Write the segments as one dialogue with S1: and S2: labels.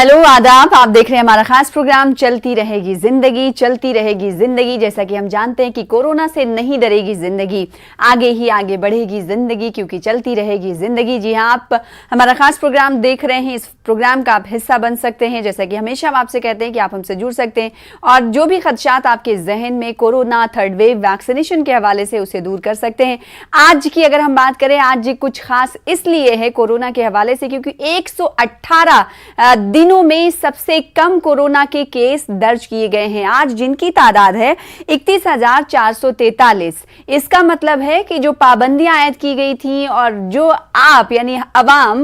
S1: Hello आदाब, आप देख रहे हैं हमारा खास प्रोग्राम चलती रहेगी जिंदगी। चलती रहेगी जिंदगी, जैसा कि हम जानते हैं कि कोरोना से नहीं डरेगी जिंदगी, आगे ही आगे बढ़ेगी जिंदगी, क्योंकि चलती रहेगी जिंदगी। जी हाँ, आप हमारा खास प्रोग्राम देख रहे हैं। इस प्रोग्राम का आप हिस्सा बन सकते हैं। जैसा कि हमेशा हम आपसे कहते हैं कि आप हमसे जुड़ सकते हैं और जो भी खदशात आपके जहन में कोरोना, थर्ड वेव, वैक्सीनेशन के हवाले से उसे दूर कर सकते हैं। आज की अगर हम बात करें, आज कुछ खास इसलिए है कोरोना के हवाले से क्योंकि 118 दिनों में सबसे कम कोरोना के केस दर्ज किए गए हैं। आज जिनकी तादाद है 31,443। इसका मतलब है कि जो पाबंदियां आयद की गई थी और जो आप यानी अवाम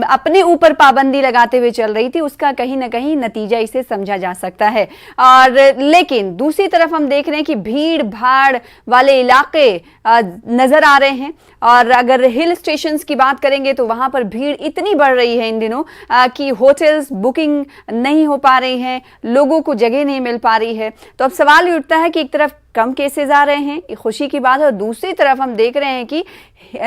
S1: अपने ऊपर पाबंदी लगाते हुए चल रही थी, उसका कहीं ना कहीं नतीजा इसे समझा जा सकता है। और लेकिन दूसरी तरफ हम देख रहे हैं कि भीड़ भाड़ वाले इलाके नजर आ रहे हैं। और अगर हिल स्टेशंस की बात करेंगे तो वहां पर भीड़ इतनी बढ़ रही है इन दिनों कि होटल्स बुकिंग नहीं हो पा रही हैं, लोगों को जगह नहीं मिल पा रही है। तो अब सवाल ये उठता है कि एक तरफ कम केसेस आ रहे हैं, ये खुशी की बात है, और दूसरी तरफ हम देख रहे हैं कि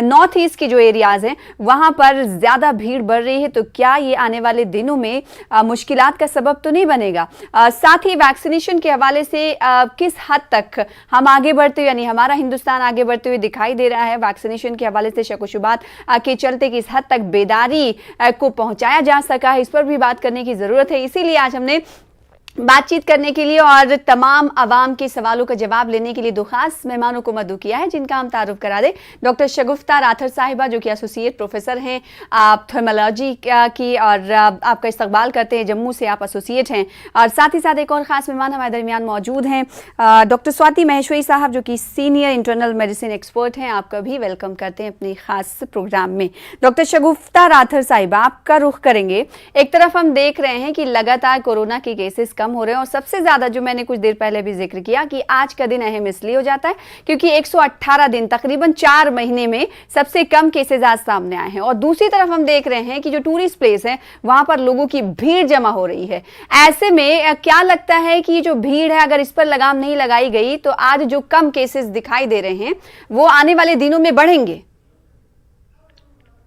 S1: नॉर्थ ईस्ट के जो एरियाज हैं वहां पर ज्यादा भीड़ बढ़ रही है। तो क्या ये आने वाले दिनों में मुश्किलात का सबब तो नहीं बनेगा? साथ ही वैक्सीनेशन के हवाले से किस हद तक हम आगे बढ़ते हुए यानी हमारा हिंदुस्तान आगे बढ़ते हुए दिखाई दे रहा है वैक्सीनेशन के हवाले से शक-ओ-शुबात के चलते किस हद तक बेदारी को पहुंचाया जा सका है, इस पर भी बात करने की जरूरत है। इसीलिए आज हमने बातचीत करने के लिए और तमाम आवाम के सवालों का जवाब लेने के लिए दो खास मेहमानों को मदऊ किया है, जिनका हम तारुफ करा दें। डॉक्टर शगुफ्ता राथर साहिबा, जो कि एसोसिएट प्रोफेसर हैं आप थर्मोलॉजी की और आपका इस्तकबाल करते हैं, जम्मू से आप एसोसिएट हैं। और साथ ही साथ एक और खास मेहमान हमारे दरमियान मौजूद हैं, डॉक्टर स्वाति महेश्वरी साहब, जो कि सीनियर इंटरनल मेडिसिन एक्सपर्ट हैं। आपका भी वेलकम करते हैं अपने खास प्रोग्राम में। डॉक्टर शगुफ्ता राथर साहिबा, आपका रुख करेंगे। एक तरफ हम देख रहे हैं कि लगातार कोरोना के केसेस कम हो रहे हैं और सबसे ज्यादा जो मैंने कुछ देर पहले भी जिक्र किया कि आज का दिन अहम इसलिए हो जाता है क्योंकि 118 दिन, तकरीबन 4 महीने में सबसे कम केसेस आज सामने आए हैं। और दूसरी तरफ हम देख रहे हैं कि जो टूरिस्ट प्लेस है वहां पर लोगों की भीड़ जमा हो रही है। ऐसे में क्या लगता है कि जो भीड़ है, अगर इस पर लगाम नहीं लगाई गई तो आज जो कम केसेस दिखाई दे रहे हैं वो आने वाले दिनों में बढ़ेंगे?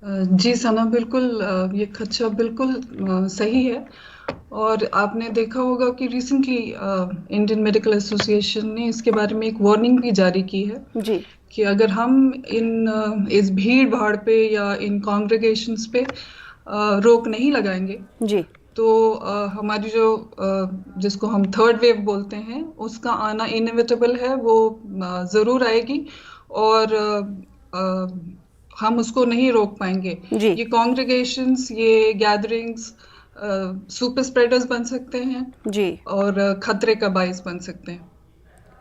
S2: जी सना, बिल्कुल ये खदशा बिल्कुल सही है। और आपने देखा होगा कि रिसेंटली इंडियन मेडिकल एसोसिएशन ने इसके बारे में एक वार्निंग भी जारी की है
S1: जी
S2: कि अगर हम इस भीड़ भाड़ पे या इन कॉन्ग्रेगेशंस पे रोक नहीं लगाएंगे
S1: जी
S2: तो हमारी जो जिसको हम थर्ड वेव बोलते हैं उसका आना इनएविटेबल है, वो ज़रूर आएगी और हम उसको नहीं रोक पाएंगे। ये कॉन्ग्रेगेशंस, ये गैदरिंग्स सुपर स्प्रेडर्स बन सकते हैं
S1: जी
S2: और खतरे का बाइस बन सकते हैं।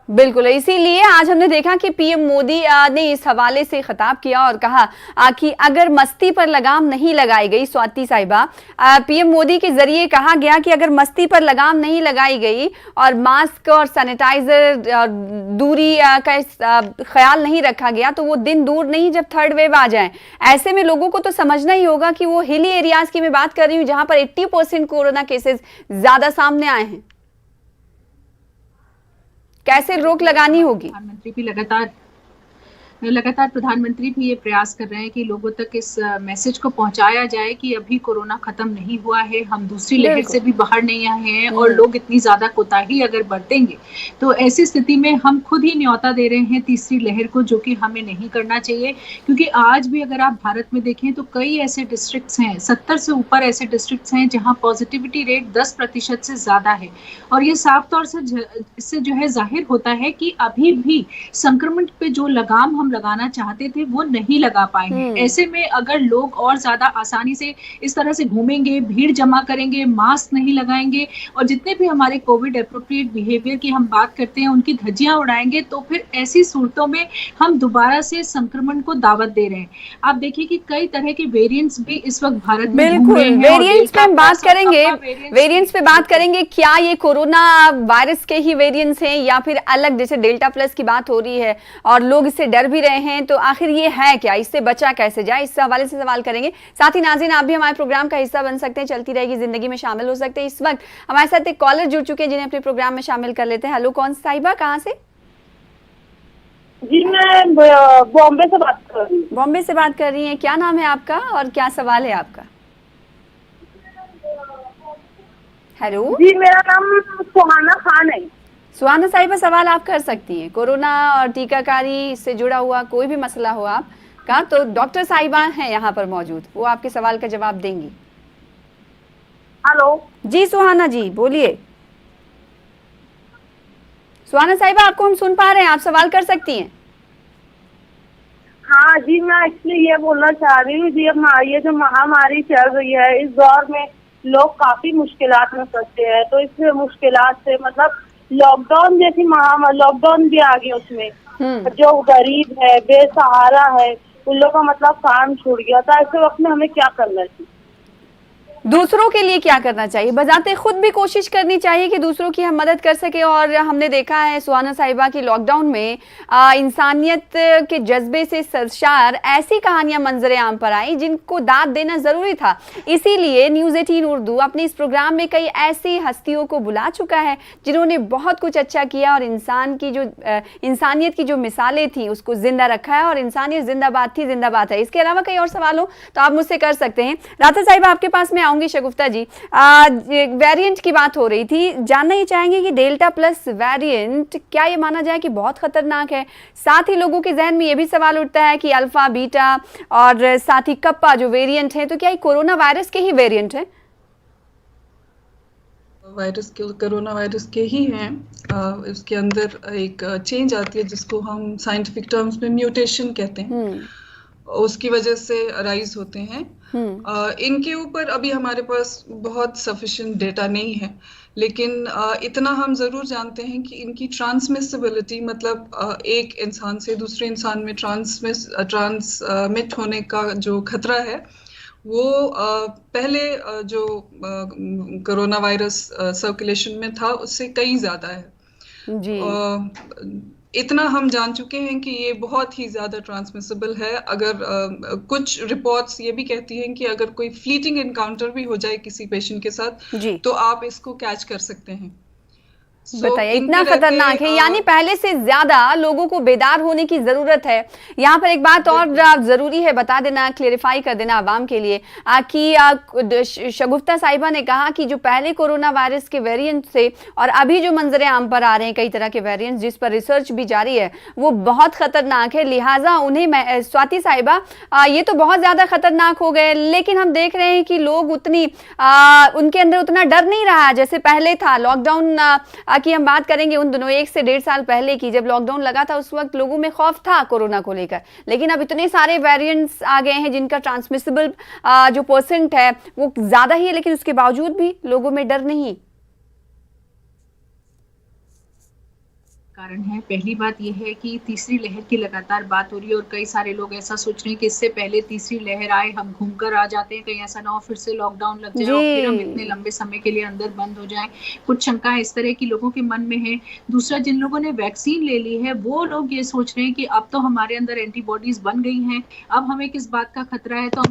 S1: बिल्कुल, इसीलिए आज हमने देखा कि पीएम मोदी ने इस हवाले से खिताब किया और कहा कि अगर मस्ती पर लगाम नहीं लगाई गई, स्वाति साहिबा, पीएम मोदी के जरिए कहा गया कि अगर मस्ती पर लगाम नहीं लगाई गई और मास्क और सैनिटाइजर और दूरी का ख्याल नहीं रखा गया तो वो दिन दूर नहीं जब थर्ड वेव आ जाए। ऐसे में लोगों को तो समझना ही होगा कि वो हिली एरियाज की मैं बात कर रही हूँ जहां पर 80% कोरोना केसेस ज्यादा सामने आए हैं, कैसे रोक लगानी होगी?
S3: प्रधानमंत्री भी लगातार प्रधानमंत्री भी ये प्रयास कर रहे हैं कि लोगों तक इस मैसेज को पहुंचाया जाए कि अभी कोरोना खत्म नहीं हुआ है, हम दूसरी लहर से भी बाहर नहीं आए हैं और लोग इतनी ज्यादा कोताही अगर बरतेंगे तो ऐसी स्थिति में हम खुद ही न्योता दे रहे हैं तीसरी लहर को, जो कि हमें नहीं करना चाहिए। क्योंकि आज भी अगर आप भारत में देखें तो कई ऐसे डिस्ट्रिक्ट्स हैं, 70 से ऊपर ऐसे डिस्ट्रिक्ट्स हैं जहाँ पॉजिटिविटी रेट 10% से ज्यादा है। और ये साफ तौर से इससे जो है जाहिर होता है कि अभी भी संक्रमण पे जो लगाम हम लगाना चाहते थे वो नहीं लगा पाए हैं। ऐसे में अगर लोग और ज्यादा आसानी से इस तरह से घूमेंगे, भीड़ जमा करेंगे, मास्क नहीं लगाएंगे और जितने भी हमारे कोविड एप्रोप्रिएट बिहेवियर की हम बात करते हैं उनकी धज्जियां उड़ाएंगे, तो फिर ऐसी सूरतों में हम दोबारा से संक्रमण को दावत दे रहे हैं। आप देखिए कि कई तरह के वेरिएंट्स भी इस वक्त भारत में
S1: बिल्कुल वेरिएंट्स पे हम बात करेंगे, वेरिएंट्स पे बात करेंगे। क्या ये कोरोना वायरस के ही वेरिएंट्स हैं या फिर अलग, जैसे डेल्टा प्लस की बात हो रही है और लोग इससे डर भी रहे हैं, तो आखिर ये है क्या, इससे बचा कैसे जाए, इस हवाले से सवाल करेंगे। साथ ही नाज़रीन, आप भी हमारे प्रोग्राम का हिस्सा बन सकते हैं, चलती रहेगी जिंदगी में शामिल हो सकते हैं। इस वक्त हमारे साथ एक कॉलर जुड़ चुके हैं जिन्हें अपने प्रोग्राम में शामिल कर लेते हैं। हेलो, कौन साहिबा, कहाँ से?
S4: जी, मैं बॉम्बे से बात कर रही हूँ।
S1: बॉम्बे से बात कर रही हैं, क्या नाम है आपका और क्या सवाल है आपका? हेलो
S4: जी, मेरा नाम सुहाना खान है।
S1: सुहाना साहिबा, सवाल आप कर सकती हैं। कोरोना और टीकाकारी से जुड़ा हुआ कोई भी मसला हो आपका, तो डॉक्टर साहिबा हैं यहाँ पर मौजूद, वो आपके सवाल का जवाब देंगी।
S4: हेलो
S1: जी सुहाना जी, बोलिए। सुहाना साहिबा, आपको हम सुन पा रहे हैं, आप सवाल कर सकती हैं।
S4: हाँ जी, मैं एक्चुअली ये बोलना चाह रही हूँ जी, अब ये जो महामारी चल रही है इस दौर में लोग काफी मुश्किलात में फंसते हैं, तो इस मुश्किलात से मतलब लॉकडाउन जैसी महामारी, लॉकडाउन भी आ गया उसमें, जो गरीब है, बेसहारा है, उन लोगों का मतलब काम छूट गया था। ऐसे वक्त में हमें क्या करना चाहिए?
S1: दूसरों के लिए क्या करना चाहिए? बजाते खुद भी कोशिश करनी चाहिए कि दूसरों की हम मदद कर सके। और हमने देखा है सुहाना साहिबा की लॉकडाउन में इंसानियत के जज्बे से सरशार ऐसी कहानियां मंजरे आम पर आई जिनको दाद देना जरूरी था। इसीलिए न्यूज़ 18 उर्दू अपने इस प्रोग्राम में कई ऐसी हस्तियों को बुला चुका है जिन्होंने बहुत कुछ अच्छा किया और इंसानियत की जो मिसालें थी उसको जिंदा रखा है। और इंसानियत जिंदाबाद थी, जिंदाबाद है। इसके अलावा कई और सवाल हो तो आप मुझसे कर सकते हैं। राधा साहिबा, आपके पास में शगुफ्ता जी, वेरिएंट की बात हो रही थी, जानना ही चाहेंगे कि डेल्टा प्लस वेरिएंट क्या ये माना जाए कि बहुत खतरनाक है? साथ ही लोगों के जहन में ये भी सवाल उठता है कि अल्फा, बीटा और साथ ही कप्पा जो वेरिएंट है, तो क्या ये कोरोना वायरस के ही वेरिएंट है?
S2: कोरोना वायरस के ही हैं। इसके अंदर एक चेंज आती है जिसको हम साइंटिफिक टर्म्स में म्यूटेशन कहते हैं, उसकी वजह से अराइज होते हैं। इनके ऊपर अभी हमारे पास बहुत सफिशिएंट डेटा नहीं है, लेकिन इतना हम जरूर जानते हैं कि इनकी ट्रांसमिसिबिलिटी, मतलब एक इंसान से दूसरे इंसान में ट्रांसमिट होने का जो खतरा है वो पहले जो कोरोना वायरस सर्कुलेशन में था उससे कई ज्यादा है जी। इतना हम जान चुके हैं कि ये बहुत ही ज्यादा ट्रांसमिसिबल है। अगर कुछ रिपोर्ट्स ये भी कहती हैं कि अगर कोई फ्लीटिंग एनकाउंटर भी हो जाए किसी पेशेंट के साथ तो आप इसको कैच कर सकते हैं।
S1: बताइए, इतना खतरनाक है। यानी पहले से ज्यादा लोगों को बेदार होने की जरूरत है। यहाँ पर एक बात और जरूरी है बता देना, क्लेरिफाई कर देना आवाम के लिए कि शगुफ्ता साहिबा ने कहा कि जो पहले कोरोना वायरस के वेरिएंट थे और अभी जो मंजरे आम पर आ रहे हैं कई तरह के वेरिएंट्स जिस पर रिसर्च भी जारी है वो बहुत खतरनाक है, लिहाजा उन्हें स्वाति साहिबा ये तो बहुत ज्यादा खतरनाक हो गए। लेकिन हम देख रहे हैं कि लोग उनके अंदर उतना डर नहीं रहा जैसे पहले था। लॉकडाउन कि हम बात करेंगे उन दिनों 1 से 1.5 साल पहले की, जब लॉकडाउन लगा था उस वक्त लोगों में खौफ था कोरोना को लेकर। लेकिन अब इतने सारे वेरिएंट्स आ गए हैं जिनका ट्रांसमिसिबल जो परसेंट है वो ज्यादा ही है, लेकिन उसके बावजूद भी लोगों में डर नहीं।
S3: कारण है, पहली बात यह है कि तीसरी लहर की लगातार बात हो रही है और कई सारे लोग ऐसा सोच रहे हैं कि इससे पहले तीसरी लहर आए हम घूमकर आ जाते हैं, कहीं ऐसा ना हो फिर से लॉकडाउन लग जाए और फिर हम इतने लंबे समय के लिए अंदर बंद हो जाएं। कुछ शंका इस तरह की लोगों के मन में है। दूसरा, जिन लोगों ने वैक्सीन ले ली है वो लोग ये सोच रहे हैं कि अब तो हमारे अंदर एंटीबॉडीज बन गई हैं, अब हमें किस बात का खतरा है, तो हम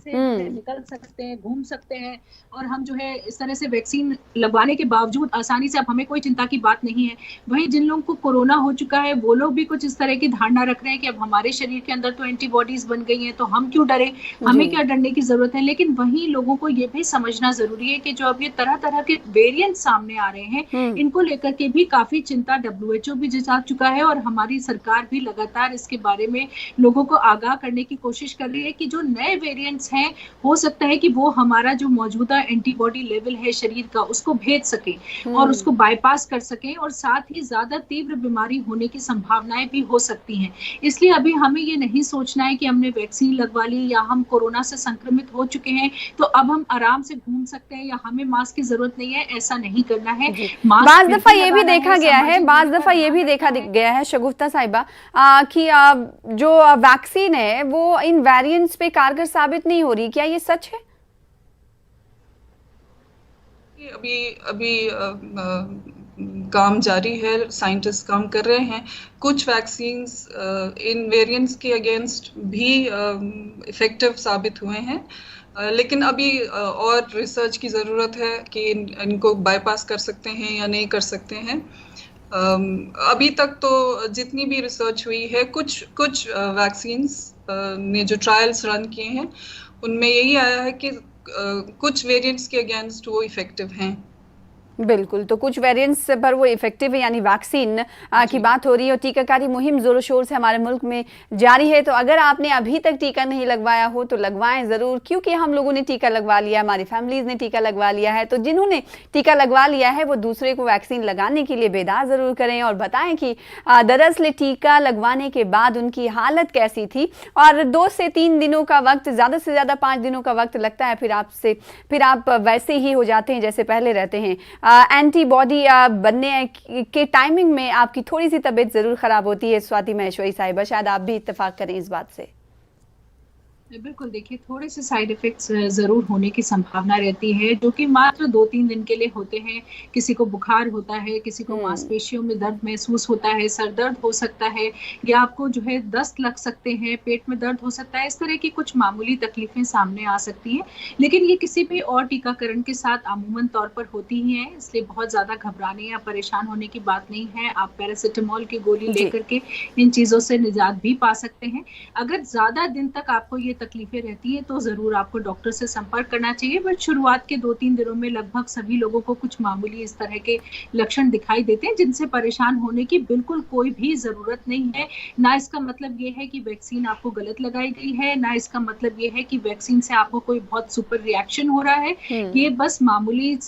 S3: से निकल सकते हैं, घूम सकते हैं और हम जो है इस तरह से वैक्सीन लगवाने के बावजूद आसानी से अब हमें कोई चिंता की बात नहीं है। वहीं जिन लोगों को कोरोना हो चुका है वो लोग भी कुछ इस तरह की धारणा रख रहे हैं कि अब हमारे शरीर के अंदर तो एंटीबॉडीज बन गई हैं तो हम क्यों डरे, हमें क्या डरने की जरूरत है। लेकिन वहीं लोगों को ये भी समझना जरूरी है कि जो अब ये तरह तरह के वेरिएंट सामने आ रहे हैं इनको लेकर के भी काफी चिंता WHO भी जता चुका है और हमारी सरकार भी लगातार इसके बारे में लोगों को आगाह करने की कोशिश कर रही है कि जो नए वेरिएंट्स हैं हो सकता है कि वो हमारा जो मौजूदा एंटीबॉडी लेवल है शरीर का उसको भेज सके और उसको बाईपास कर सके और साथ ही ज्यादा तीव्र बीमारी होने की संभावनाएं भी हो सकती हैं। इसलिए अभी हमें ये नहीं सोचना है कि हमने वैक्सीन लगवा ली या हम कोरोना से संक्रमित हो चुके हैं तो अब हम आराम से घूम सकते हैं या हमें मास्क की जरूरत नहीं है, ऐसा नहीं करना है।
S1: बाज़ दफा ये भी देखा गया है, बाज़ दफा ये भी देखा गया है शगुफ्ता साहिबा कि जो वैक्सीन है वो इन वेरिएंट्स पे कारगर साबित नहीं हो रही, क्या ये सच है?
S2: अभी काम जारी है, साइंटिस्ट काम कर रहे हैं। कुछ वैक्सीन्स इन वेरिएंट्स के अगेंस्ट भी इफेक्टिव साबित हुए हैं, लेकिन अभी और रिसर्च की ज़रूरत है कि इनको बाईपास कर सकते हैं या नहीं कर सकते हैं। अभी तक तो जितनी भी रिसर्च हुई है कुछ वैक्सीन्स ने जो ट्रायल्स रन किए हैं उनमें यही आया है कि कुछ वेरिएंट्स के अगेंस्ट वो इफेक्टिव हैं।
S1: बिल्कुल, तो कुछ वेरिएंट्स पर वो इफेक्टिव है, यानी वैक्सीन की बात हो रही है और टीकाकारी मुहिम जोरों शोर से हमारे मुल्क में जारी है। तो अगर आपने अभी तक टीका नहीं लगवाया हो तो लगवाएं ज़रूर, क्योंकि हम लोगों ने टीका लगवा लिया, हमारी फैमिलीज़ ने टीका लगवा लिया है। तो जिन्होंने टीका लगवा लिया है वो दूसरे को वैक्सीन लगाने के लिए बेदार ज़रूर करें और बताएं कि दरअसल टीका लगवाने के बाद उनकी हालत कैसी थी। और 2 से 3 दिनों का वक्त, ज़्यादा से ज़्यादा 5 दिनों का वक्त लगता है, फिर आप वैसे ही हो जाते हैं जैसे पहले रहते हैं। एंटीबॉडी बनने के टाइमिंग में आपकी थोड़ी सी तबीयत ज़रूर ख़राब होती है। स्वाति महेश्वरी साहिबा, शायद आप भी इत्तेफाक करें इस बात से।
S3: बिल्कुल, देखिए थोड़े से साइड इफेक्ट्स जरूर होने की संभावना रहती है, जो कि मात्र 2-3 दिन के लिए होते हैं। किसी को बुखार होता है, किसी को मांसपेशियों में दर्द महसूस होता है, सर दर्द हो सकता है, या आपको जो है दस्त लग सकते हैं, पेट में दर्द हो सकता है। इस तरह की कुछ मामूली तकलीफें सामने आ सकती हैं, लेकिन ये किसी भी और टीकाकरण के साथ अमूमन तौर पर होती ही हैं, इसलिए बहुत ज्यादा घबराने या परेशान होने की बात नहीं है। आप पैरासिटामोल की गोली लेकर के इन चीजों से निजात भी पा सकते हैं। अगर ज्यादा दिन तक आपको ये तकलीफें रहती है तो जरूर आपको डॉक्टर से संपर्क करना चाहिए। बट शुरुआत के 2-3 दिनों में लगभग सभी लोगों को कुछ मामूली इस तरह के लक्षण दिखाई देते हैं, जिनसे परेशान होने की बिल्कुल कोई भी जरूरत नहीं है। ना इसका मतलब ये है कि वैक्सीन आपको गलत लगाई गई है, ना इसका मतलब ये है कि वैक्सीन से आपको कोई बहुत सुपर रिएक्शन हो रहा है। ये बस मामूली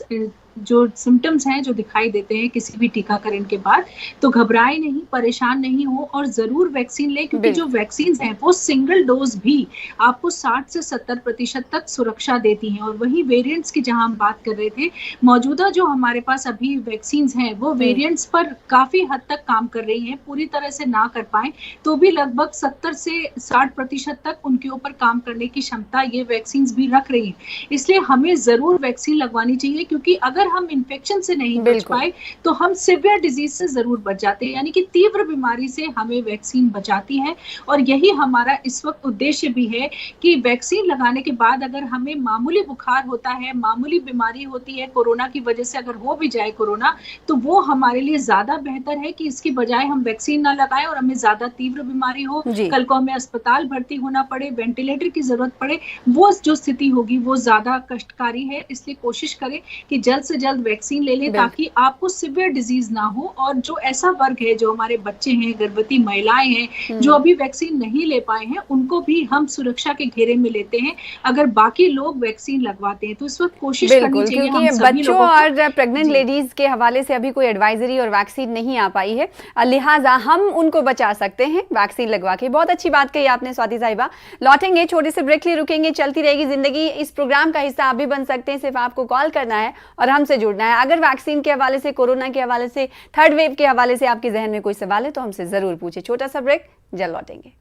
S3: जो सिम्टम्स हैं जो दिखाई देते हैं किसी भी टीकाकरण के बाद। तो घबराए नहीं, परेशान नहीं हो और जरूर वैक्सीन लें, क्योंकि जो वैक्सीन हैं वो सिंगल डोज भी आपको 60 से 70% तक सुरक्षा देती हैं। और वही वेरिएंट्स की जहां हम बात कर रहे थे, मौजूदा जो हमारे पास अभी वैक्सीन हैं वो वेरिएंट्स पर काफी हद तक काम कर रही हैं। पूरी तरह से ना कर पाए तो भी लगभग 70 से 60% तक उनके ऊपर काम करने की क्षमता ये वैक्सीन भी रख रही है। इसलिए हमें जरूर वैक्सीन लगवानी चाहिए, क्योंकि अगर हम इन्फेक्शन से नहीं बच पाए तो हम सिवियर डिजीज से जरूर बच जाते हैं, यानी कि तीव्र बीमारी से हमें वैक्सीन बचाती है। और यही हमारा इस वक्त उद्देश्य भी है कि वैक्सीन लगाने के बाद अगर हमें मामूली बुखार होता है, मामूली बीमारी होती है कोरोना की वजह से, अगर हो भी जाए कोरोना, तो वो हमारे लिए ज्यादा बेहतर है कि इसकी बजाय हम वैक्सीन ना लगाएं और हमें ज्यादा तीव्र बीमारी हो, कल को हमें अस्पताल भर्ती होना पड़े, वेंटिलेटर की जरूरत पड़े, वो जो स्थिति होगी वो ज्यादा कष्टकारी है। इसलिए कोशिश करें कि जल्द से जल्द वैक्सीन ले लें, ताकि आपको सिवियर डिजीज ना हो। और जो ऐसा वर्ग है, जो हमारे बच्चे हैं, गर्भवती महिलाएं हैं, जो अभी वैक्सीन नहीं ले पाए हैं, उनको भी हम सुरक्षा के घेरे में लेते हैं। अगर बाकी लोग वैक्सीन लगवाते हैं तो इस वक्त कोशिश करनी चाहिए, क्योंकि
S1: बच्चों और प्रेग्नेंट लेडीज के हवाले से अभी कोई एडवाइजरी और वैक्सीन नहीं आ पाई है, लिहाजा हम उनको बचा सकते हैं वैक्सीन लगवा के। बहुत अच्छी बात कही आपने स्वाति साहिबा। लौटेंगे, छोटे से ब्रेक लिए रुकेंगे, चलती रहेगी जिंदगी। इस प्रोग्राम का हिस्सा आप भी बन सकते हैं, सिर्फ आपको कॉल करना है और हमसे जुड़ना है। अगर वैक्सीन के हवाले से, कोरोना के हवाले से, थर्ड वेव के हवाले से आपके जहन में कोई सवाल है तो हमसे जरूर पूछे। छोटा सा ब्रेक, जल्द लौटेंगे।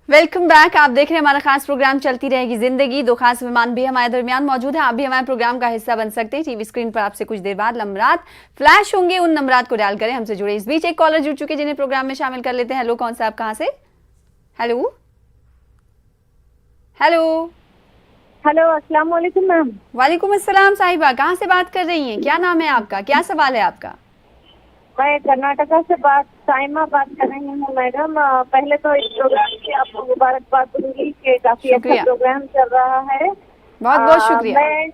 S1: Welcome back. आप देख रहे हैं हमारा खास प्रोग्राम चलती रहेगी जिंदगी। 2 खास मेहमान भी हमारे दरमियान मौजूद हैं। आप भी हमारे प्रोग्राम का हिस्सा बन सकते हैं। टीवी स्क्रीन पर आपसे कुछ देर बाद नंबरात फ्लैश होंगे, उन नंबरात को डायल करें, हमसे जुड़े। इस बीच एक कॉलर जुड़ चुके जिन्हें प्रोग्राम में शामिल कर लेते हैं। हेलो, कौन सा, आप कहाँ से? हेलो हेलो
S4: हेलो, अस्सलाम वालेकुम मैम।
S1: वालेकुम अस्सलाम साहिबा, कहाँ से बात कर रही हैं? क्या नाम है आपका? क्या सवाल है आपका?
S4: मैं कर्नाटका से साइमा बात कर रही हूँ मैडम। पहले तो इस प्रोग्राम की आपको मुबारकबाद दूंगी कि काफी अच्छा प्रोग्राम चल रहा है।
S1: बहुत बहुत शुक्रिया।
S4: मैं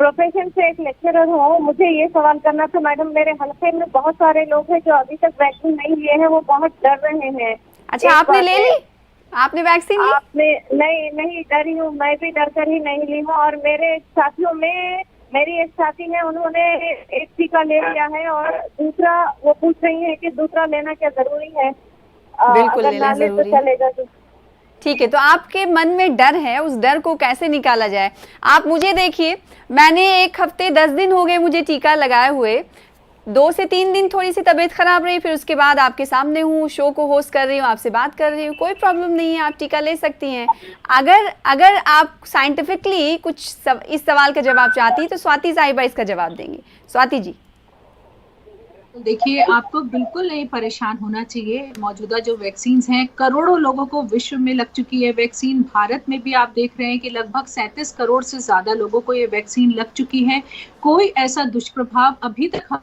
S4: प्रोफेशन से एक लेक्चरर हूँ। मुझे ये सवाल करना था मैडम, मेरे हल्के में बहुत सारे लोग हैं जो अभी तक वैक्सीन नहीं लिए हैं, वो बहुत डर रहे हैं।
S1: अच्छा, आपने ले ली? आपने वैक्सीन ली?
S4: आपने? नहीं डरी हूँ, मैं भी डर कर ही नहीं ली हूँ। और मेरे साथियों में मेरी एक साथी है, उन्होंने एक टीका ले लिया है और दूसरा वो पूछ रही है कि दूसरा लेना क्या जरूरी है?
S1: बिल्कुल लेना जरूरी है।
S4: चलेगा तो
S1: ठीक है। तो आपके मन में डर है, उस डर को कैसे निकाला जाए? आप मुझे देखिए, मैंने 1 हफ्ते 10 दिन हो गए मुझे टीका लगाए हुए। 2 से 3 दिन थोड़ी सी तबीयत खराब रही, फिर उसके बाद आपके सामने हूँ, शो को होस्ट कर रही हूँ, आपसे बात कर रही हूँ, कोई प्रॉब्लम नहीं है, आप टीका ले सकती हैं। अगर आप साइंटिफिकली कुछ इस सवाल का जवाब चाहती तो स्वाति साहिबा इसका जवाब देंगी। स्वाति जी।
S3: देखिए, आपको बिल्कुल नहीं परेशान होना चाहिए। मौजूदा जो वैक्सीन हैं, करोड़ों लोगों को विश्व में लग चुकी है वैक्सीन। भारत में भी आप देख रहे हैं कि लगभग 37 करोड़ से ज्यादा लोगों को ये वैक्सीन लग चुकी है। कोई ऐसा दुष्प्रभाव अभी तक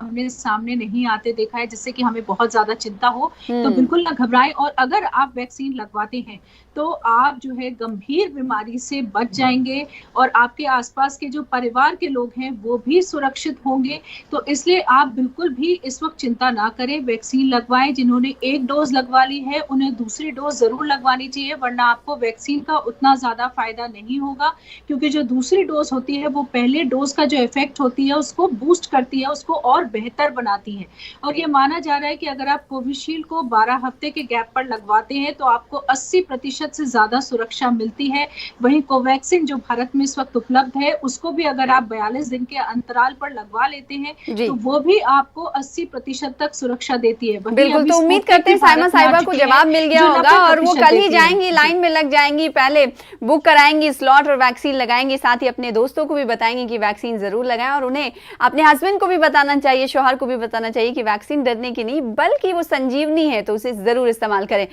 S3: हमने सामने नहीं आते देखा है जिससे कि हमें बहुत ज्यादा चिंता हो, तो बिल्कुल ना घबराएं। और अगर आप वैक्सीन लगवाते हैं तो आप जो है गंभीर बीमारी से बच जाएंगे और आपके आसपास के जो परिवार के लोग हैं वो भी सुरक्षित होंगे। तो इसलिए आप बिल्कुल भी इस वक्त चिंता ना करें, वैक्सीन लगवाएं। जिन्होंने 1 डोज लगवा ली है उन्हें दूसरी डोज जरूर लगवानी चाहिए, वरना आपको वैक्सीन का उतना ज्यादा फायदा नहीं होगा, क्योंकि जो दूसरी डोज होती है वो पहले डोज का जो इफेक्ट होती है उसको बूस्ट करती है, उसको और बेहतर बनाती है। और ये माना जा रहा है कि अगर आप कोविशील्ड को 12 हफ्ते के गैप पर लगवाते हैं तो आपको 80% से ज्यादा सुरक्षा मिलती है। वहीं कोवैक्सीन जो भारत में इस वक्त उपलब्ध है उसको भी अगर आप 42 दिन के अंतराल पर लगवा लेते हैं तो वो भी आपको 80% तक सुरक्षा देती है।
S1: बिल्कुल, तो उम्मीद करते हैं साइमा साहिबा को जवाब मिल गया होगा और वो कल ही जाएंगी, लाइन में लग जाएंगी, पहले बुक कराएंगी स्लॉट और वैक्सीन लगाएंगी। साथ ही अपने दोस्तों को भी बताएंगे कि वैक्सीन जरूर लगाएं और उन्हें अपने हस्बैंड को भी बताना चाहिए, शौहर को भी बताना चाहिए कि वैक्सीन डरने की नहीं बल्कि वो संजीवनी है, तो उसे जरूर इस्तेमाल करें।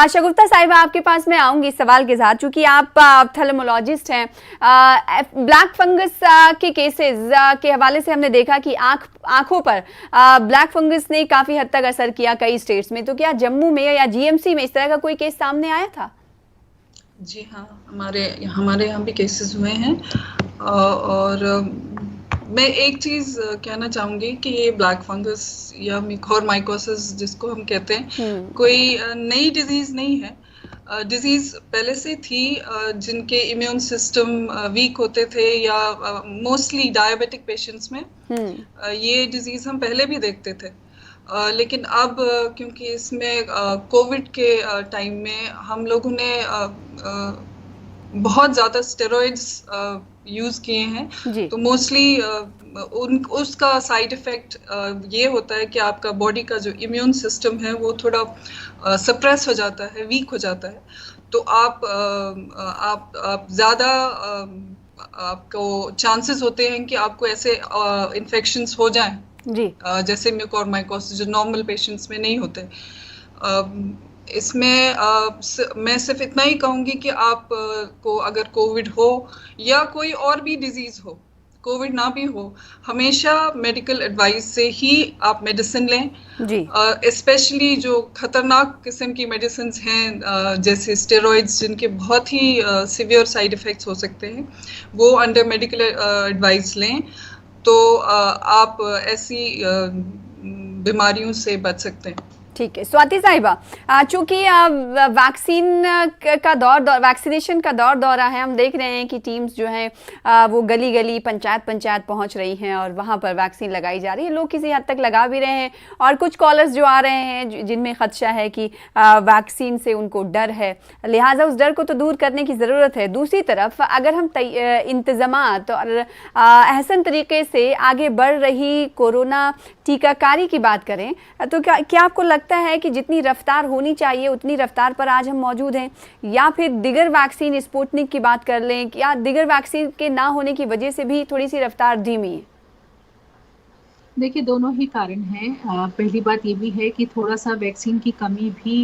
S1: शगुफ्ता साहिबा, आपके पास मैं आऊंगी इस सवाल के साथ, चूंकि आप ऑप्थेल्मोलॉजिस्ट हैं। ब्लैक फंगस के केसेस के हवाले से हमने देखा कि आंखों पर ब्लैक फंगस ने काफी हद तक असर किया कई स्टेट्स में, तो क्या जम्मू में या जीएमसी में इस तरह का कोई केस सामने आया था?
S2: जी हाँ, हमारे यहाँ भी केसेस हुए हैं और मैं एक चीज कहना चाहूंगी कि ये ब्लैक फंगस या म्यूकोरमाइकोसिस जिसको हम कहते हैं कोई नई डिजीज नहीं है। डिजीज पहले से थी, जिनके इम्यून सिस्टम वीक होते थे या मोस्टली डायबिटिक पेशेंट्स में ये डिजीज हम पहले भी देखते थे। लेकिन अब क्योंकि इसमें कोविड के टाइम में हम लोगों ने बहुत ज़्यादा स्टेरॉइड्स यूज़ किए हैं, तो मोस्टली उसका साइड इफ़ेक्ट ये होता है कि आपका बॉडी का जो इम्यून सिस्टम है वो थोड़ा सप्रेस हो जाता है, वीक हो जाता है। तो आप ज़्यादा आपको चांसेस होते हैं कि आपको ऐसे इन्फेक्शंस हो जाएं जी, जैसे म्यूकोरमाइकोसिस जो नॉर्मल पेशेंट्स में नहीं होते। इसमें मैं सिर्फ इतना ही कहूँगी कि आप को अगर कोविड हो या कोई और भी डिजीज़ हो, कोविड ना भी हो, हमेशा मेडिकल एडवाइस से ही आप मेडिसिन लें जी। स्पेशली जो खतरनाक किस्म की मेडिसिन हैं जैसे स्टेरॉइड्स जिनके बहुत ही सीवियर साइड इफ़ेक्ट्स हो सकते हैं, वो अंडर मेडिकल एडवाइस लें, तो आप ऐसी बीमारियों से बच सकते हैं।
S1: ठीक है स्वाति साहिबा, चूंकि वैक्सीन का वैक्सीनेशन का दौर है, हम देख रहे हैं कि टीम्स जो हैं वो गली गली पंचायत पहुंच रही हैं और वहां पर वैक्सीन लगाई जा रही है। लोग किसी हद तक लगा भी रहे हैं और कुछ कॉलर्स जो आ रहे हैं जिनमें खदशा है कि वैक्सीन से उनको डर है, लिहाजा उस डर को तो दूर करने की ज़रूरत है। दूसरी तरफ अगर हम इंतज़ामात और अहसन तरीके से आगे बढ़ रही कोरोना टीकाकारी की बात करें तो क्या आपको लगता है कि जितनी रफ्तार होनी चाहिए उतनी रफ्तार पर आज हम मौजूद हैं, या फिर दिगर वैक्सीन स्पुतनिक की बात कर लें, या दिगर वैक्सीन के ना होने की वजह से भी थोड़ी सी रफ्तार धीमी है?
S3: देखिए, दोनों ही कारण हैं। पहली बात ये भी है कि थोड़ा सा वैक्सीन की कमी भी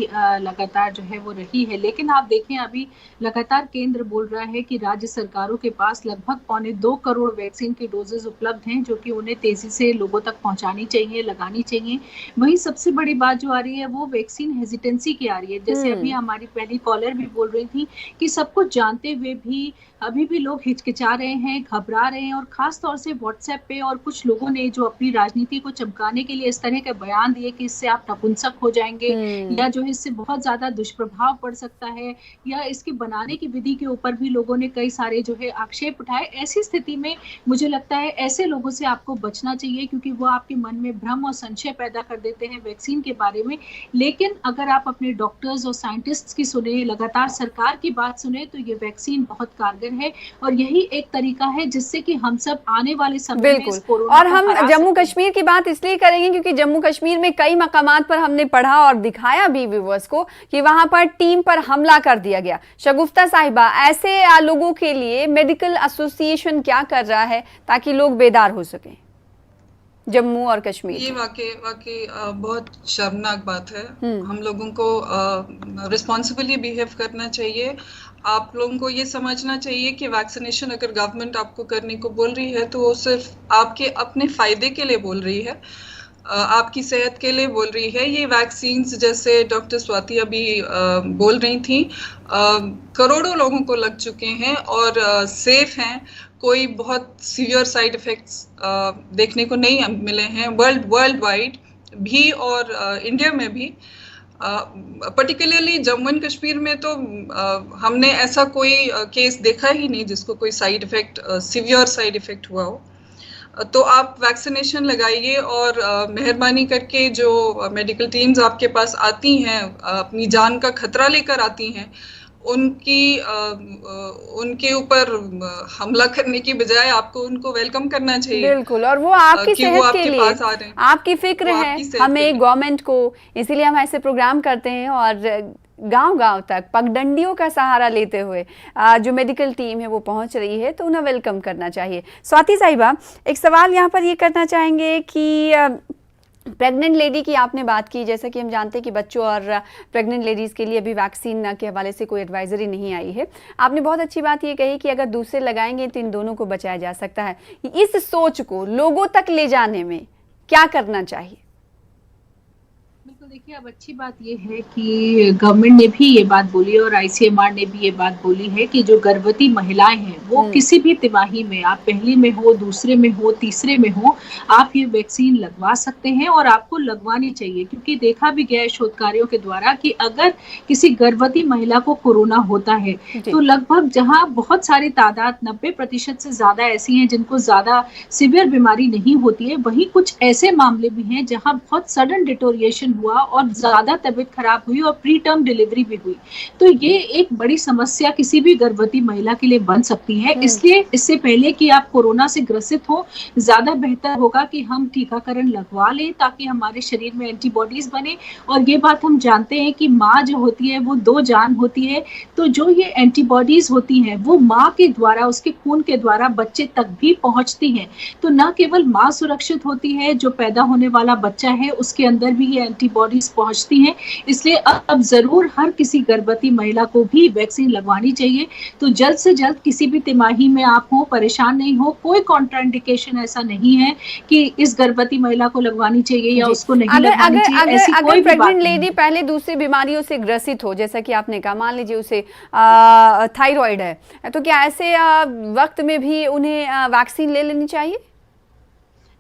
S3: लगातार जो है वो रही है, लेकिन आप देखें अभी लगातार केंद्र बोल रहा है कि राज्य सरकारों के पास लगभग 1.25 करोड़ वैक्सीन की डोजेज उपलब्ध हैं जो कि उन्हें तेजी से लोगों तक पहुंचानी चाहिए, लगानी चाहिए। वहीं सबसे बड़ी बात जो आ रही है वो वैक्सीन हेजिटेंसी की आ रही है। जैसे अभी हमारी पहली कॉलर भी बोल रही थी कि सब कुछ जानते हुए भी अभी भी लोग हिचकिचा रहे हैं, घबरा रहे हैं, और खास तौर से व्हाट्सएप पे और कुछ लोगों ने जो अपनी राजनीति को चमकाने के लिए इस तरह के बयान दिए कि इससे आप नपुंसक हो जाएंगे या जो है इससे बहुत ज्यादा दुष्प्रभाव पड़ सकता है, या इसके बनाने की विधि के ऊपर भी लोगों ने कई सारे जो है आक्षेप उठाए। ऐसी स्थिति में मुझे लगता है ऐसे लोगों से आपको बचना चाहिए, क्योंकि वो आपके मन में भ्रम और संशय पैदा कर देते हैं वैक्सीन के बारे में। लेकिन अगर आप अपने डॉक्टर्स और साइंटिस्ट्स की सुने, लगातार सरकार की बात सुने, तो ये वैक्सीन बहुत कारगर है और यही एक तरीका है जिससे कि हम सब आने वाले समय में इस कोरोना
S1: और हम जम्मू कश्मीर की बात इसलिए करेंगे क्योंकि जम्मू कश्मीर में कई मकामात पर हमने पढ़ा और दिखाया भी व्यूअर्स को कि वहां पर टीम पर हमला कर दिया गया। शगुफ्ता साहिबा, ऐसे लोगों के लिए मेडिकल एसोसिएशन क्या कर रहा है ताकि लोग बेदार हो सकें जम्मू और कश्मीर?
S2: ये वाकई बहुत शर्मनाक बात है। हम लोगों को रिस्पॉन्सिबली बिहेव करना चाहिए। आप लोगों को ये समझना चाहिए कि वैक्सीनेशन अगर गवर्नमेंट आपको करने को बोल रही है तो वो सिर्फ आपके अपने फ़ायदे के लिए बोल रही है। आपकी सेहत के लिए बोल रही है। ये वैक्सीन्स जैसे डॉक्टर स्वाति अभी बोल रही थी, करोड़ों लोगों को लग चुके हैं और सेफ हैं। कोई बहुत सीवियर साइड इफेक्ट्स देखने को नहीं मिले हैं वर्ल्ड वाइड भी और इंडिया में भी। पर्टिकुलरली जम्मू एंड कश्मीर में तो हमने ऐसा कोई केस देखा ही नहीं जिसको कोई side effect, severe side effect हुआ हो। तो आप वैक्सीनेशन लगाइए और मेहरबानी करके जो मेडिकल टीम्स आपके पास आती हैं, अपनी जान का खतरा लेकर आती हैं, उनके ऊपर हमला करने की बजाय आपको उनको वेलकम करना चाहिए।
S1: बिल्कुल, और वो आपकी सेहत के लिए
S2: पास आ रहे हैं,
S1: आपकी फिक्र है हमें गवर्नमेंट को, इसीलिए हम ऐसे प्रोग्राम करते हैं और गांव-गांव तक पगडंडियों का सहारा लेते हुए जो मेडिकल टीम है वो पहुंच रही है, तो उन्हें वेलकम करना चाहिए। स्वाति साहिबा, एक सवाल यहाँ पर ये करना चाहेंगे कि प्रेग्नेंट लेडी की आपने बात की, जैसा कि हम जानते हैं कि बच्चों और प्रेग्नेंट लेडीज़ के लिए अभी वैक्सीन के हवाले से कोई एडवाइजरी नहीं आई है। आपने बहुत अच्छी बात ये कही कि अगर दूसरे लगाएंगे तो इन दोनों को बचाया जा सकता है। इस सोच को लोगों तक ले जाने में क्या करना चाहिए?
S3: बिल्कुल, देखिए अब अच्छी बात ये है कि गवर्नमेंट ने भी ये बात बोली और ICMR ने भी ये बात बोली है कि जो गर्भवती महिलाएं हैं वो किसी भी तिमाही में, आप पहली में हो, दूसरे में हो, तीसरे में हो, आप ये वैक्सीन लगवा सकते हैं और आपको लगवानी चाहिए। क्योंकि देखा भी गया है शोधकार्यों के द्वारा कि अगर किसी गर्भवती महिला को कोरोना होता है तो लगभग जहाँ बहुत सारी तादाद 90% से ज्यादा ऐसी हैं जिनको ज्यादा सीवियर बीमारी नहीं होती है, वहीं कुछ ऐसे मामले भी हैं जहाँ बहुत सडन डिटोरिएशन हुआ और ज्यादा तबीयत खराब हुई और प्री टर्म डिलीवरी भी हुई। तो ये एक बड़ी समस्या किसी भी गर्भवती महिला के लिए बन सकती है। इसलिए इससे पहले कि आप कोरोना से ग्रसित हो, ज्यादा बेहतर होगा कि हम टीकाकरण लगवा लें ताकि हमारे शरीर में एंटीबॉडीज बने। और ये बात हम जानते हैं कि माँ जो होती है वो 2 जान होती है, तो जो ये एंटीबॉडीज होती हैं वो माँ के द्वारा, उसके खून के द्वारा बच्चे तक भी पहुंचती हैं। तो न केवल माँ सुरक्षित होती है, जो पैदा होने वाला बच्चा है उसके अंदर भी ये एंटीबॉडीज पहुंचती हैं। इसलिए अब जरूर हर किसी गर्भवती महिला को भी वैक्सीन लगवानी चाहिए। तो जल्द से जल्द किसी भी तिमाही में आप हो, परेशान नहीं हो, कोई कॉन्ट्राइंडिकेशन ऐसा नहीं है कि इस गर्भवती महिला को लगवानी चाहिए या उसको नहीं लगवानी चाहिए। ऐसी कोई
S1: प्रेग्नेंट लेडी पहले दूसरी बीमारियों से ग्रसित हो, जैसा कि आपने कहा, मान लीजिए उसे थायराइड है, तो क्या ऐसे वक्त में भी उन्हें वैक्सीन ले लेनी चाहिए?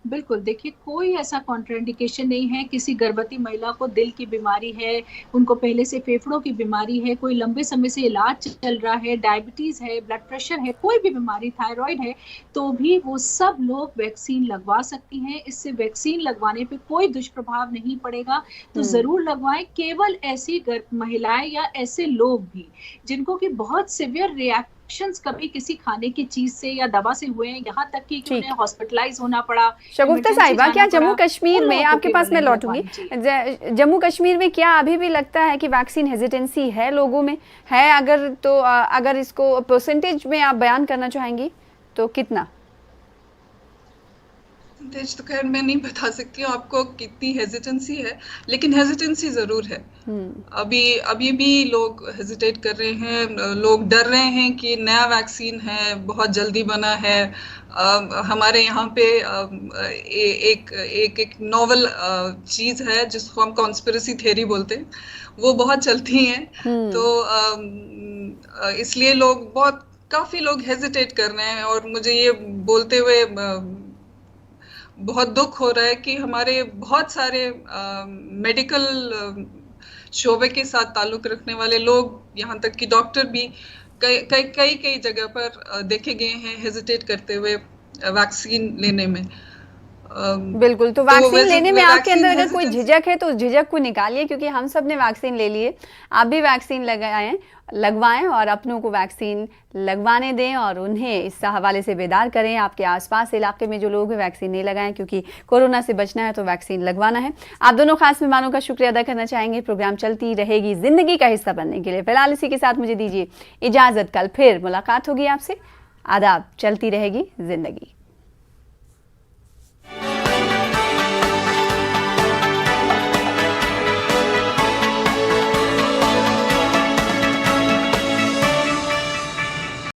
S3: बिल्कुल, देखिए कोई ऐसा कॉन्ट्राइंडिकेशन नहीं है। किसी गर्भवती महिला को दिल की बीमारी है, उनको पहले से फेफड़ों की बीमारी है, कोई लंबे समय से इलाज चल रहा है, डायबिटीज है, ब्लड प्रेशर है, कोई भी बीमारी, थायराइड है, तो भी वो सब लोग वैक्सीन लगवा सकती हैं। इससे वैक्सीन लगवाने पे कोई दुष्प्रभाव नहीं पड़ेगा, तो जरूर लगवाएं। केवल ऐसी महिलाएं या ऐसे लोग भी जिनको की बहुत सिवियर रिएक्ट कभी किसी खाने की चीज से या दवा से हुए हैं, यहाँ तक कि उन्हें हॉस्पिटलाइज होना पड़ा।
S1: शगुफ्ता साहिबा, क्या जम्मू कश्मीर में, आपके पास मैं लौटूंगी, जम्मू कश्मीर में क्या अभी भी लगता है कि वैक्सीन हेजिटेंसी है लोगों में है? अगर तो अगर इसको परसेंटेज में आप बयान करना चाहेंगी तो कितना?
S2: तो खैर मैं नहीं बता सकती हूँ आपको कितनी हेजिटेंसी है, लेकिन हेजिटेंसी जरूर है। अभी भी लोग हेजिटेट कर रहे हैं, लोग डर रहे हैं कि नया वैक्सीन है, बहुत जल्दी बना है। हमारे यहाँ पे एक नोवेल चीज है जिसको हम कॉन्स्पिरेसी थ्योरी बोलते हैं, वो बहुत चलती हैं। तो इसलिए लोग काफी लोग हेजिटेट कर रहे हैं और मुझे ये बोलते हुए बहुत दुख हो रहा है कि हमारे बहुत सारे मेडिकल शोबे के साथ ताल्लुक रखने वाले लोग, यहाँ तक कि डॉक्टर भी कई जगह पर देखे गए हैं हेजिटेट करते हुए वैक्सीन लेने में।
S1: बिल्कुल, तो वैक्सीन लेने में आपके अंदर अगर कोई झिझक है तो उस झिझक को निकालिए, क्योंकि हम सब ने वैक्सीन ले लिए। आप भी वैक्सीन लगवाएं और अपनों को वैक्सीन लगवाने दें और उन्हें इस हवाले से बेदार करें। आपके आसपास इलाके में जो लोग हैं वैक्सीन नहीं लगाएं, क्योंकि कोरोना से बचना है तो वैक्सीन लगवाना है। आप दोनों खास मेहमानों का शुक्रिया अदा करना चाहेंगे। प्रोग्राम चलती रहेगी जिंदगी का हिस्सा बनने के लिए। फिलहाल इसी के साथ मुझे दीजिए इजाजत, कल फिर मुलाकात होगी आपसे। आदाब, चलती रहेगी जिंदगी।